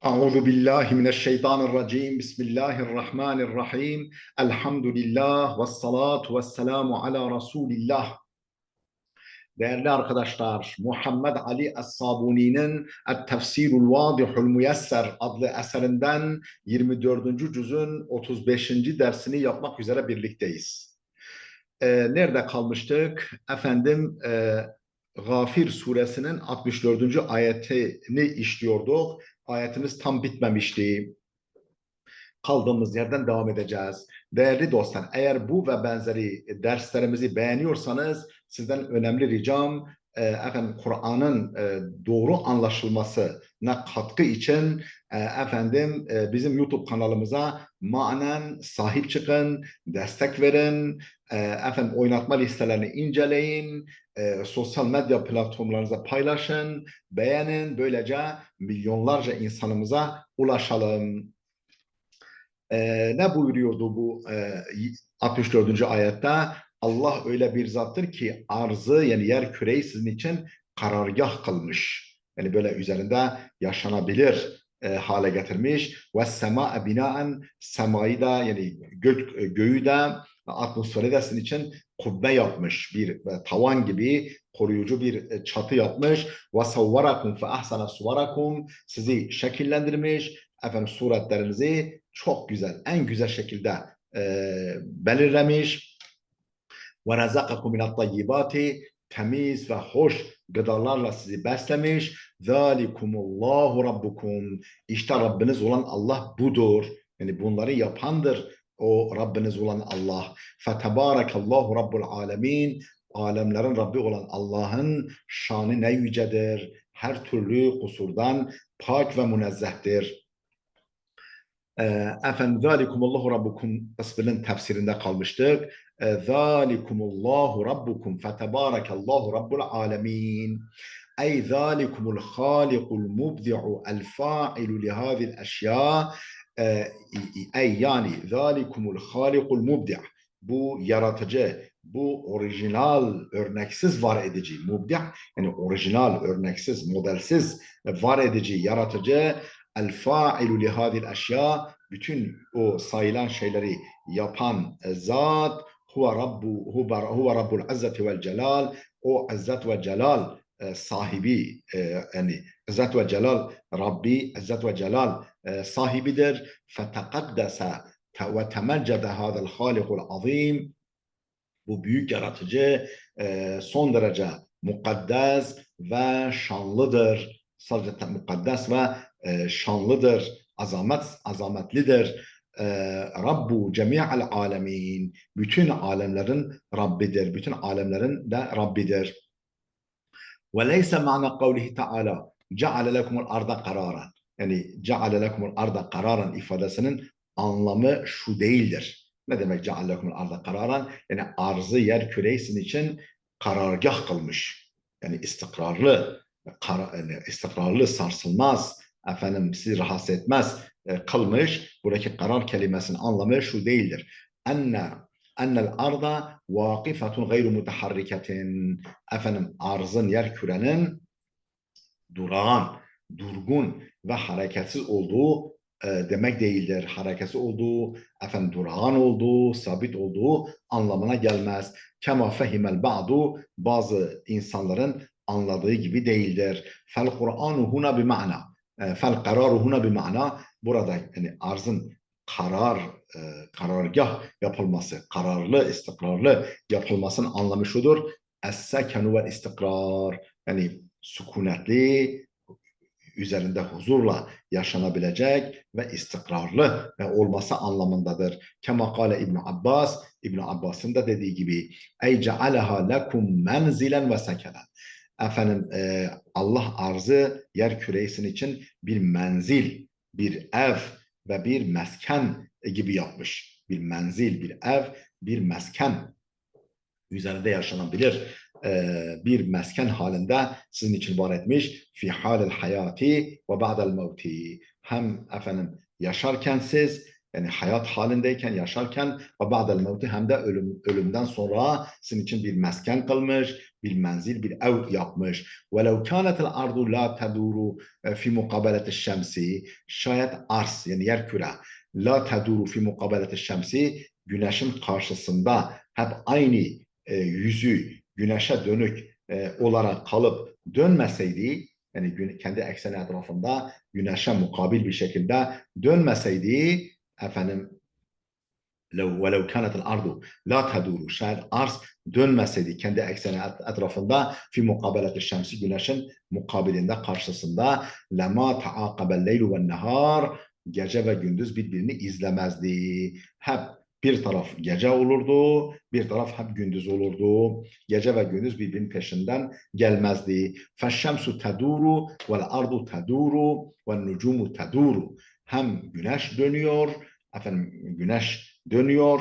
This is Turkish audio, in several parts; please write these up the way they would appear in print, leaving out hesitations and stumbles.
Euzu billahi mineşşeytanirracim. Bismillahirrahmanirrahim. Elhamdülillah ve salatu ve selamu ala Resulillah. Değerli arkadaşlar, Muhammed Ali Es-Sabuni'nin Et-Tefsirul Vadihul Müyesser adlı eserinden 24. cüzün 35. dersini yapmak üzere birlikteyiz. Nerede kalmıştık? Gafir suresinin 64. ayetini işliyorduk. Ayetimiz tam bitmemişti. Kaldığımız yerden devam edeceğiz. Değerli dostlar, eğer bu ve benzeri derslerimizi beğeniyorsanız sizden önemli ricam Kur'an'ın doğru anlaşılmasına katkı için bizim YouTube kanalımıza manen sahip çıkın, destek verin, oynatma listelerini inceleyin, sosyal medya platformlarınıza paylaşın, beğenin, böylece milyonlarca insanımıza ulaşalım. Ne buyuruyordu bu 64. ayette? Allah öyle bir zattır ki arzı yani yer küreyi sizin için karargah kılmış. Yani böyle üzerinde yaşanabilir hale getirmiş. Ve sema binaen semayı da yani göğü de atmosferi de sizin için kubbe yapmış. Bir tavan gibi koruyucu bir çatı yapmış. Ve savvarakum fe ahsana suvarakum sizi şekillendirmiş. Suretlerinizi çok güzel, en güzel şekilde belirlemiş. Ve razakakum minat tayyibati temiz ve hoş gıdalarla sizi beslemiş. Zalikumullahu rabbukum. İşte Rabbiniz olan Allah budur. Yani bunları yapandır o Rabbiniz olan Allah. Fetebarakallahu rabbul alemin. Alemlerin Rabbi olan Allah'ın şanı ne yücedir. Her türlü kusurdan pak ve münezzehtir. Zalikumullahu rabbukum kısmının tefsirinde kalmıştık. Zalikumullahu rabbukum fetebarakallahu rabbul alemin. Ey zalikumul halikul mubdi'u el fa'ilu lihâzil eşya. Ey yani zalikumul halikul mubdi'. Bu yaratıcı, bu orijinal, örneksiz var edici, mubdi' yani orijinal, örneksiz, modelsiz var edici, yaratıcı. El fa'ilu lihâzil eşya, bütün o sayılan şeyleri yapan zat, huve rabbul izzeti vel celal, o izzet ve celal sahibi, yani izzet ve celal Rabbi, izzet ve celal sahibidir. Feteqaddese ve temeccede hâzel halikul azim, bu büyük yaratıcı son derece mukaddes ve şanlıdır. Sadece mukaddes ve şanlıdır, azametlidir. Rabbu cemi'al alemin, bütün alemlerin Rabbidir, bütün alemlerin de Rabbidir. Ve leyse ma'na kavlihi ta'ala ceale lekumul arda kararan, yani ceale lekumul arda kararan ifadesinin anlamı şu değildir. Ne demek ceale lekumul arda kararan? Yani arzı yer küreyi sizin için karargah kılmış. Yani istikrarlı, sarsılmaz, sizi rahatsız etmez kılmış. Buradaki karar kelimesinin anlamı şu değildir. Ennel arda vakifetun gayru mutaharriketin. Arzın, yer kürenin durağan, durgun ve hareketsiz olduğu demek değildir. Hareketsiz olduğu, durağan olduğu, sabit olduğu anlamına gelmez. Kema fehimel ba'du, bazı insanların anladığı gibi değildir. Fel Kur'anu huna bi ma'na. Fel kararu huna bi ma'na. Burada yani arzın karargah yapılması, kararlı, istikrarlı yapılmasının anlamı şudur. Es-sekenu vel istikrar. Yani sükunetli, üzerinde huzurla yaşanabilecek ve istikrarlı ve olması anlamındadır. Kema kâle İbn Abbas, İbn Abbas'ın da dediği gibi ey cealeha lekum menzilen ve sekenen. Allah arzı yer küresin için bir menzil, bir ev ve bir mesken gibi yapmış. Bir menzil, bir ev, bir mesken üzerinde yaşanabilir bir mesken halinde sizin için var etmiş. Fi halil hayati ve ba'del mevti. Hem yaşarken siz, yani hayat halindeyken, yaşarken ve ba'del mevti, hem de ölümden sonra sizin için bir mesken kılmış, bir menzil, bir ev yapmış. وَلَوْ كَانَتِ الْاَرْضُ لَا تَدُورُ فِي مُقَابَلَةِ الشَّمْسِ şayet arz yani yer küre la teduru fi mukabeleti şemsi güneşin karşısında hep aynı yüzü güneşe dönük olarak kalıp dönmeseydi yani kendi ekseni etrafında güneşe mukabil bir şekilde dönmeseydi efendim وَلَوْ كَانَتِ الْاَرْضُ لَا تَدُورُ şayet arz dönmeseydi kendi ekseni etrafında fi mukabeleti şemsi güneşin mukabilinde karşısında لَمَا تَعَاقَبَ اللَّيْلُ وَالنَّهَارِ gece ve gündüz birbirini izlemezdi. Hep bir taraf gece olurdu, bir taraf hep gündüz olurdu. Gece ve gündüz birbirinin peşinden gelmezdi. فَالشَّمْسُ تَدُورُ وَالْاَرْضُ تَدُورُ وَالنُّجُومُ تَدُورُ hem güneş dönüyor, efendim güneş dönüyor,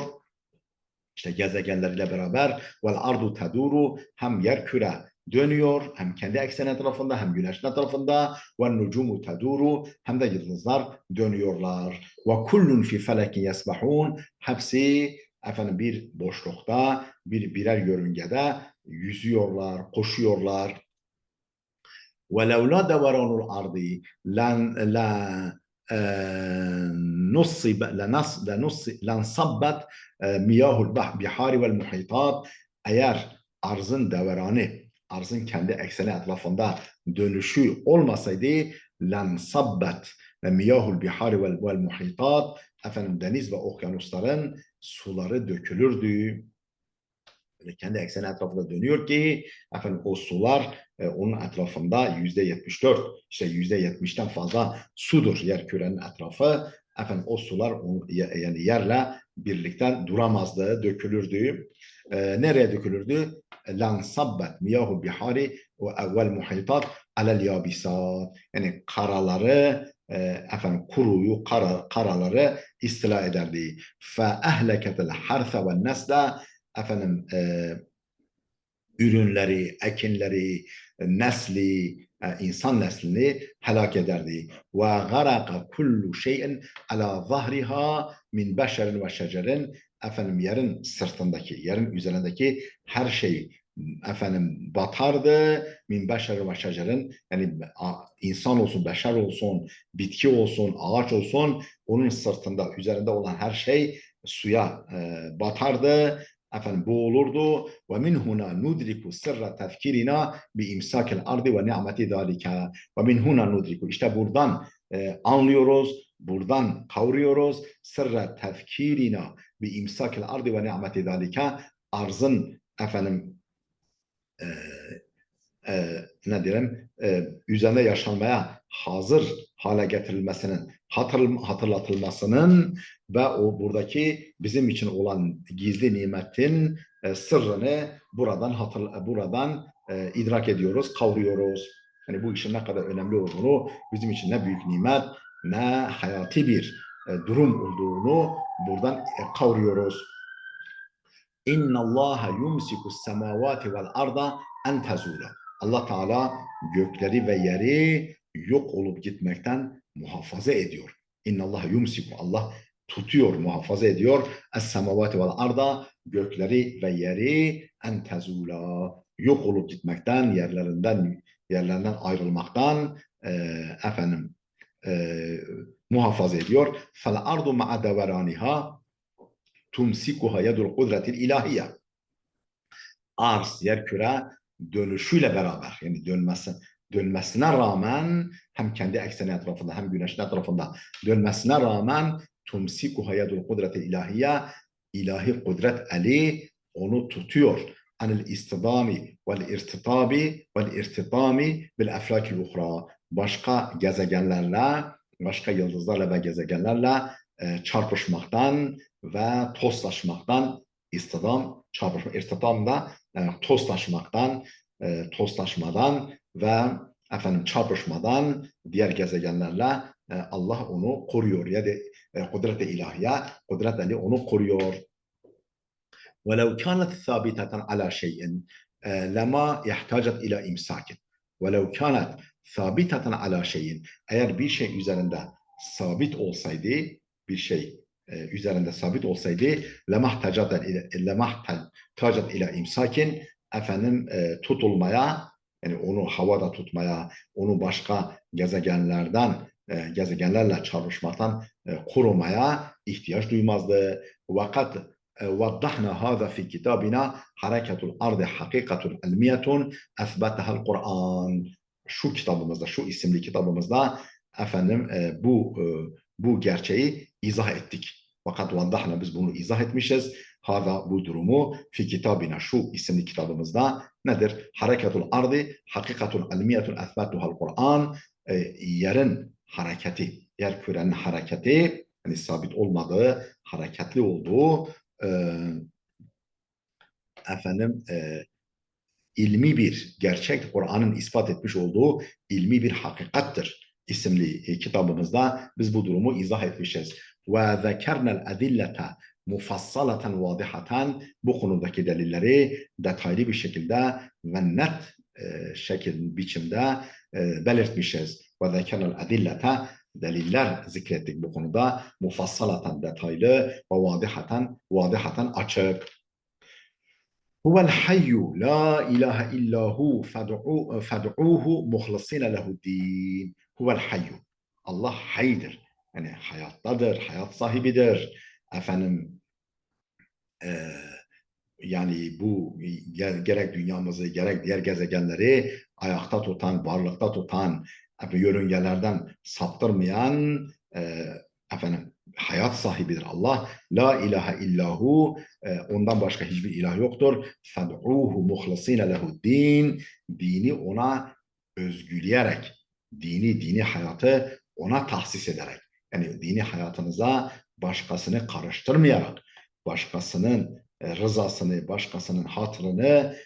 işte gezegenleriyle beraber vel ardu teduru hem yer küre dönüyor hem kendi ekseni etrafında hem güneşin etrafında ve nucumu teduru hem de yıldızlar dönüyorlar. Ve kullun fi felekin yesbahun hepsi efendim bir boşlukta birer yörüngede yüzüyorlar, koşuyorlar. Ve levla deveranul ardi la نصب لنصبت مياه البحار والمحيطات eğer arzın devranı, arzın kendi ekseni etrafında dönüşü olmasaydı lensabbet miyahul bihari vel muhitat efendim deniz ve okyanusların suları dökülürdü. Kendi ekseni etrafında dönüyor ki efendim o sular onun etrafında %74 işte %70'ten fazla sudur yer kürenin etrafı. Efendim o sular yani yerle birlikte duramazdı, dökülürdü. Nereye dökülürdü? Lan sabbet miyahu bihari vel muhitat alel yabisat. Yani karaları efendim karaları istila ederdi. Fe ehleketel harfe ve nesle efendim ürünleri, ekinleri, nesli, insan neslini helak ederdi. Ve garaka kullu şeyin ala zahriha min beşerin ve şecerin efendim yerin sırtındaki, yerin üzerindeki her şey efendim batardı min beşerin ve şecerin yani insan olsun, beşer olsun, bitki olsun, ağaç olsun onun sırtında, üzerinde olan her şey suya batardı efendim boğulurdu ve min huna nudriku sırra tefkirina bi imsakil ardı ve ni'meti zalika ve min huna nudriku işte buradan anlıyoruz, buradan kavruyoruz sırra tefkirina bi imsakil ardı ve ni'meti zalika arzın efendim e, ne diyelim üzerinde yaşanmaya hazır hale getirilmesinin hatırlatılmasının ve o buradaki bizim için olan gizli nimetin sırrını buradan idrak ediyoruz, kavruyoruz. Yani bu işin ne kadar önemli olduğunu, bizim için ne büyük nimet, ne hayati bir durum olduğunu buradan kavruyoruz. İnna Allah yumsiku semavati vel arda en tezula. Allah Teala gökleri ve yeri yok olup gitmekten muhafaza ediyor. İnna Allah yumsiku. Allah tutuyor, muhafaza ediyor. Es semavati vel arda gökleri ve yeri en tezula. Yok olup gitmekten, yerlerinden ayrılmaktan efendim muhafaza ediyor. Fel ardu ma'a deveraniha tumsikuha yedul kudretil ilahiye. Arz, yer küre dönüşüyle beraber yani dönmesine rağmen hem kendi ekseni etrafında hem güneşin etrafında dönmesine rağmen tumsikuha yedul kudretil ilahiye ilahi kudret eli onu tutuyor. Anil istidami vel irtitabi vel irtitami bil eflakil uhra. Başka gezegenlerle, başka yıldızlarla ve gezegenlerle çarpışmaktan ve tozlaşmaktan çarpışma, irtidam da tozlaşmadan ve efendim çarpışmadan diğer gezegenlerle Allah onu koruyor ya da kudret-i ilahiye, kudret eli onu koruyor. وَلَوْ كَانَتْ ثَابِتَةً عَلَى شَيْءٍ لَمَا يَحْتَاجَتْ إِلَى إِمْسَاكٍ وَلَوْ كَانَتْ ثَابِتَةً عَلَى شَيْءٍ eğer bir şey üzerinde sabit olsaydı, bir şey üzerinde sabit olsaydı لَمَحْتَاجَتْ إِلَى إِمْسَاكٍ tutulmaya, yani onu havada tutmaya, onu başka gezegenlerle çarpışmaktan korumaya ihtiyaç duymazdı. Vakat vaddahna hâzâ fi kitabina hareketul ardı hakikatun ilmiyetun esbetehel Kur'an. Şu kitabımızda, şu isimli kitabımızda bu gerçeği izah ettik. Fakat vaddahna biz bunu izah etmişiz. Hâzâ bu durumu fi kitabina şu isimli kitabımızda nedir? Hareketul ardı hakikatun ilmiyetun esbetuhal Kur'an. Yerin hareketi, yer kürenin hareketi, yani sabit olmadığı, hareketli olduğu e, efendim ilmi bir gerçek, Kur'an'ın ispat etmiş olduğu ilmi bir hakikattir isimli kitabımızda biz bu durumu izah etmişiz. Ve zekernel edillete mufassalatan vadihaten, bu konudaki delilleri detaylı bir şekilde ve net biçimde belirtmişiz. Ve zekernel edillete, deliller zikrettik bu konuda, mufassalatan detaylı ve vadihaten açık. Huvel hayyu la ilahe illahu fed'uhu muhlasina lehu'd-din. Huvel hayyu. Allah haydır. Yani hayattadır, hayat sahibidir. Efendim e, yani bu gerek dünyamızı gerek diğer gezegenleri ayakta tutan, varlıkta tutan, yörüngelerden saptırmayan hayat sahibidir Allah. La ilahe illahu, ondan başka hiçbir ilah yoktur. Fed'uhu muhlasine lehu'd-din, dini ona özgüleyerek, dini hayatı ona tahsis ederek, yani dini hayatınıza başkasını karıştırmayarak, başkasının rızasını, başkasının hatırını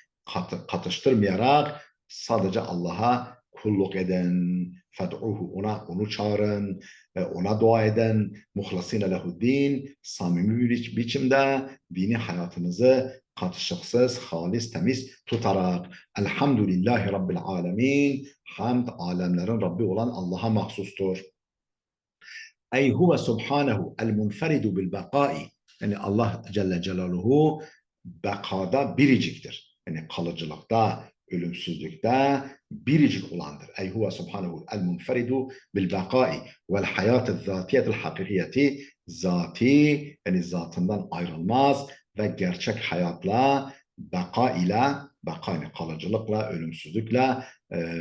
katıştırmayarak sadece Allah'a kulluk eden, fed'uhu, onu çağırın, ona dua eden, muhlasine lehu'd-din, samimi bir biçimde dini hayatınızı katışıksız, halis, temiz tutarak. Elhamdülillahi Rabbil alemin. Hamd alemlerin Rabbi olan Allah'a mahsustur. Ey huve subhanehu el munferidu bil bekai. Yani Allah Celle Celaluhu bekada biriciktir. Yani kalıcılıkta, ölümsüzlükte biricik olandır. Ey huve subhanehu el munferidu bil bekai vel hayatı zatiyetil hakikiyeti, zati, yani zatından ayrılmaz ve gerçek hayatla, beka ile, beka yani kalıcılıkla, ölümsüzlükle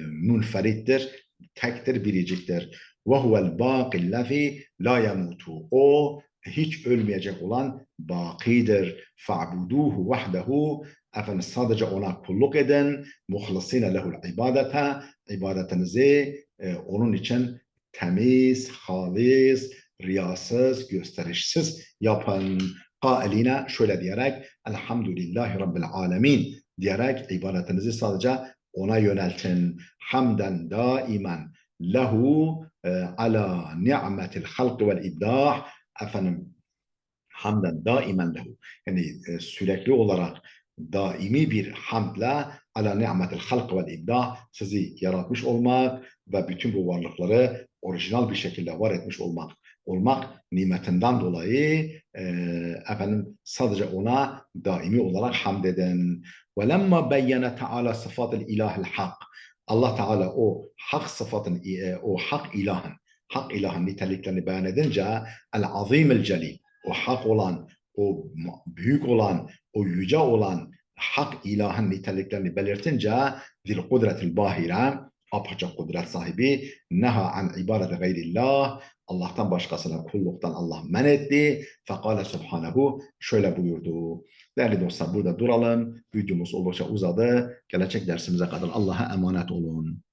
münferittir, tektir, biriciktir. وَهُوَ الْبَاقِ الَّذ۪ي لَا يَمُوتُ. O hiç ölmeyecek olan bakidir. فَعْبُدُوهُ وَحْدَهُ. Efendim sadece ona kulluk edin. مُخْلَصِينَ لَهُ الْعِبَادَةَ. İbadetinizi onun için temiz, halis, riyasız, gösterişsiz yapın. Kailine şöyle diyerek Elhamdülillahi Rabbil alemin diyerek ibadetinizi sadece ona yöneltin. Hamden daimen lehu ala ni'metil halk vel ibdah. Efendim hamden daimen lehu, yani sürekli olarak daimi bir hamdle ala ni'metil halk vel ibdah, sizi yaratmış olmak ve bütün bu varlıkları orijinal bir şekilde var etmiş olmak nimetinden dolayı sadece ona daimi olarak hamd edin. Ve lemma beyyene Teala sıfatil ilahil hak. Allah Teala o hak sıfatın, o hak ilahın niteliklerini beyan edince el-azimil celil, o hak olan, o büyük olan, o yüce olan hak ilahın niteliklerini belirtince zil kudretil bahire, apaçık kudret sahibi, neha an ibadete gayrillah, Allah'tan başkasına kulluktan Allah men etti. Fekale subhanehu, şöyle buyurdu. Değerli dostlar, burada duralım. Videomuz oldukça uzadı. Gelecek dersimize kadar Allah'a emanet olun.